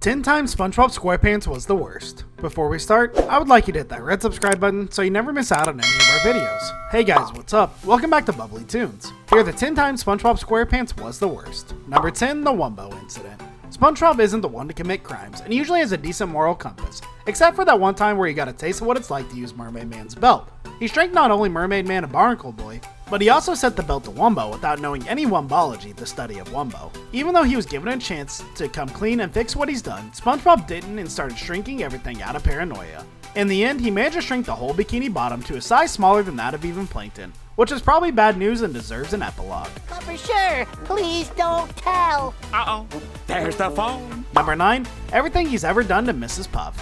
10 times SpongeBob SquarePants was the worst. Before we start, I would like you to hit that red subscribe button so you never miss out on any of our videos. Hey guys, what's up? Welcome back to Bubbly Toons. Here are the 10 times SpongeBob SquarePants was the worst. Number 10, the Wumbo incident. SpongeBob isn't the one to commit crimes, and usually has a decent moral compass, except for that one time where he got a taste of what it's like to use Mermaid Man's belt. He strengthened not only Mermaid Man and Barnacle Boy, but he also sent the belt to Wumbo without knowing any Wumbology, the study of Wumbo. Even though he was given a chance to come clean and fix what he's done, SpongeBob didn't and started shrinking everything out of paranoia. In the end, he managed to shrink the whole Bikini Bottom to a size smaller than that of even Plankton, which is probably bad news and deserves an epilogue. But for sure, please don't tell. Uh-oh, there's the phone. Number 9, everything he's ever done to Mrs. Puff.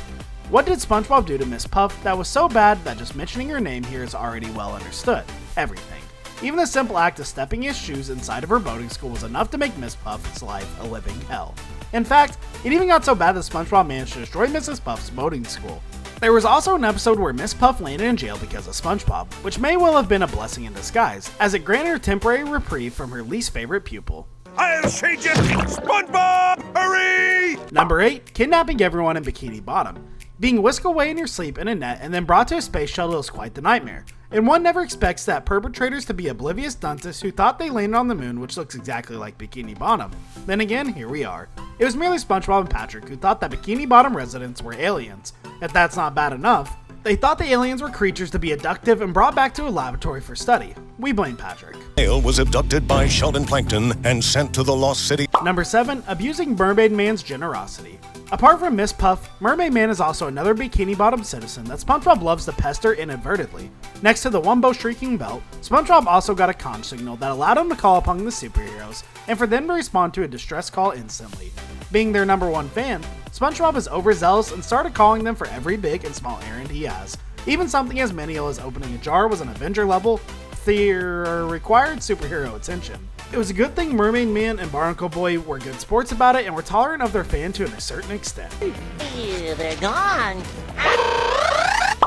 What did SpongeBob do to Miss Puff that was so bad that just mentioning her name here is already well understood? Everything. Even the simple act of stepping his shoes inside of her boating school was enough to make Miss Puff's life a living hell. In fact, it even got so bad that SpongeBob managed to destroy Mrs. Puff's boating school. There was also an episode where Miss Puff landed in jail because of SpongeBob, which may well have been a blessing in disguise, as it granted her temporary reprieve from her least favorite pupil. I'll change it! SpongeBob, hurry! Number 8, kidnapping everyone in Bikini Bottom. Being whisked away in your sleep in a net and then brought to a space shuttle is quite the nightmare, and one never expects that perpetrators to be oblivious dunces who thought they landed on the moon, which looks exactly like Bikini Bottom. Then again, here we are. It was merely SpongeBob and Patrick who thought that Bikini Bottom residents were aliens. If that's not bad enough, they thought the aliens were creatures to be abducted and brought back to a laboratory for study. We blame Patrick. Hale was abducted by Sheldon Plankton and sent to the Lost City. Number 7, abusing Mermaid Man's generosity. Apart from Miss Puff, Mermaid Man is also another Bikini Bottom citizen that SpongeBob loves to pester inadvertently. Next to the Wumbo shrieking belt, SpongeBob also got a conch signal that allowed him to call upon the superheroes, and for them to respond to a distress call instantly. Being their number 1 fan, SpongeBob is overzealous and started calling them for every big and small errand he has. Even something as menial as opening a jar was an Avenger level, required superhero attention. It was a good thing Mermaid Man and Barnacle Boy were good sports about it and were tolerant of their fan to a certain extent. Ew, they're gone.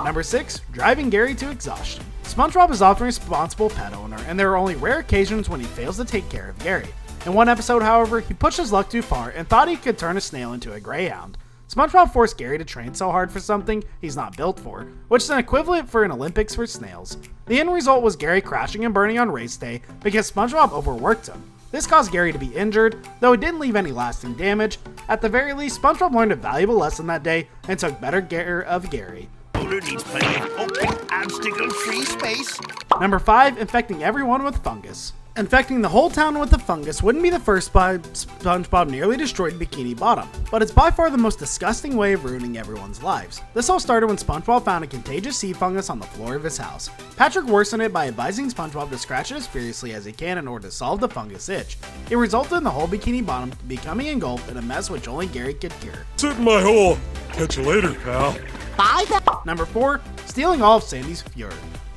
Number 6, driving Gary to exhaustion. SpongeBob is often a responsible pet owner, and there are only rare occasions when he fails to take care of Gary. In one episode, however, he pushed his luck too far and thought he could turn a snail into a greyhound. SpongeBob forced Gary to train so hard for something he's not built for, which is an equivalent for an Olympics for snails. The end result was Gary crashing and burning on race day because SpongeBob overworked him. This caused Gary to be injured, though it didn't leave any lasting damage. At the very least, SpongeBob learned a valuable lesson that day and took better care of Gary. Boulder needs plenty of open, obstacle-free space. Number 5, infecting everyone with fungus. Infecting the whole town with the fungus wouldn't be the first time SpongeBob nearly destroyed Bikini Bottom, but it's by far the most disgusting way of ruining everyone's lives. This all started when SpongeBob found a contagious sea fungus on the floor of his house. Patrick worsened it by advising SpongeBob to scratch it as furiously as he can in order to solve the fungus itch. It resulted in the whole Bikini Bottom becoming engulfed in a mess which only Gary could cure. Sit in my hole. Catch you later, pal. Bye. Number 4, stealing all of Sandy's fur.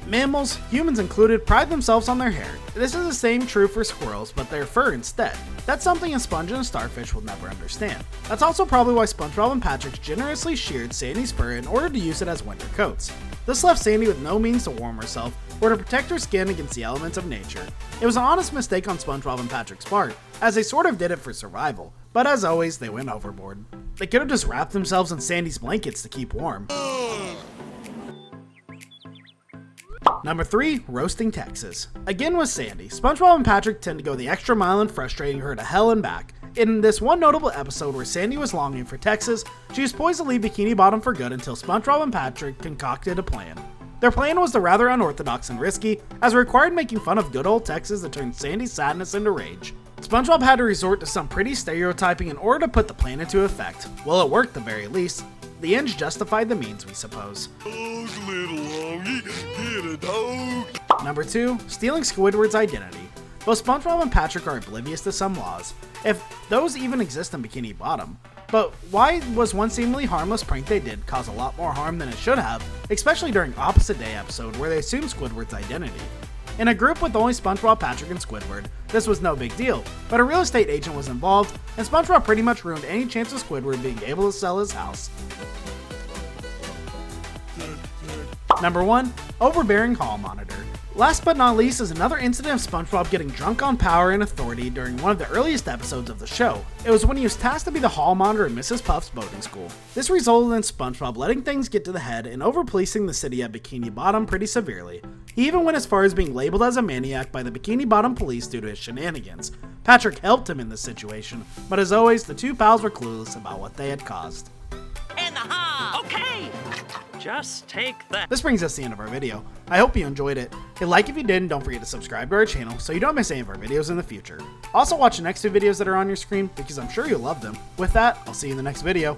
Mammals, humans included, pride themselves on their hair. This is the same true for squirrels, but their fur instead. That's something a sponge and a starfish will never understand. That's also probably why SpongeBob and Patrick generously sheared Sandy's fur in order to use it as winter coats. This left Sandy with no means to warm herself or to protect her skin against the elements of nature. It was an honest mistake on SpongeBob and Patrick's part, as they sort of did it for survival, but as always, they went overboard. They could have just wrapped themselves in Sandy's blankets to keep warm. Number 3, roasting Texas. Again with Sandy, SpongeBob and Patrick tend to go the extra mile in frustrating her to hell and back. In this one notable episode where Sandy was longing for Texas, she was poised to leave Bikini Bottom for good until SpongeBob and Patrick concocted a plan. Their plan was rather unorthodox and risky, as it required making fun of good old Texas to turn Sandy's sadness into rage. SpongeBob had to resort to some pretty stereotyping in order to put the plan into effect. Well, it worked at the very least. The ends justified the means, we suppose. Those little longy, get a dog. Number 2, stealing Squidward's identity. Both SpongeBob and Patrick are oblivious to some laws, if those even exist in Bikini Bottom. But why was one seemingly harmless prank they did cause a lot more harm than it should have, especially during Opposite Day episode where they assumed Squidward's identity? In a group with only SpongeBob, Patrick, and Squidward, this was no big deal, but a real estate agent was involved, and SpongeBob pretty much ruined any chance of Squidward being able to sell his house. Number 1, overbearing hall monitor. Last but not least is another incident of SpongeBob getting drunk on power and authority during one of the earliest episodes of the show. It was when he was tasked to be the hall monitor at Mrs. Puff's boating school. This resulted in SpongeBob letting things get to the head and over-policing the city at Bikini Bottom pretty severely. He even went as far as being labeled as a maniac by the Bikini Bottom police due to his shenanigans. Patrick helped him in this situation, but as always, the two pals were clueless about what they had caused. Okay! Just take that. This brings us to the end of our video. I hope you enjoyed it. Hit like if you did, and don't forget to subscribe to our channel so you don't miss any of our videos in the future. Also watch the next two videos that are on your screen because I'm sure you'll love them. With that, I'll see you in the next video.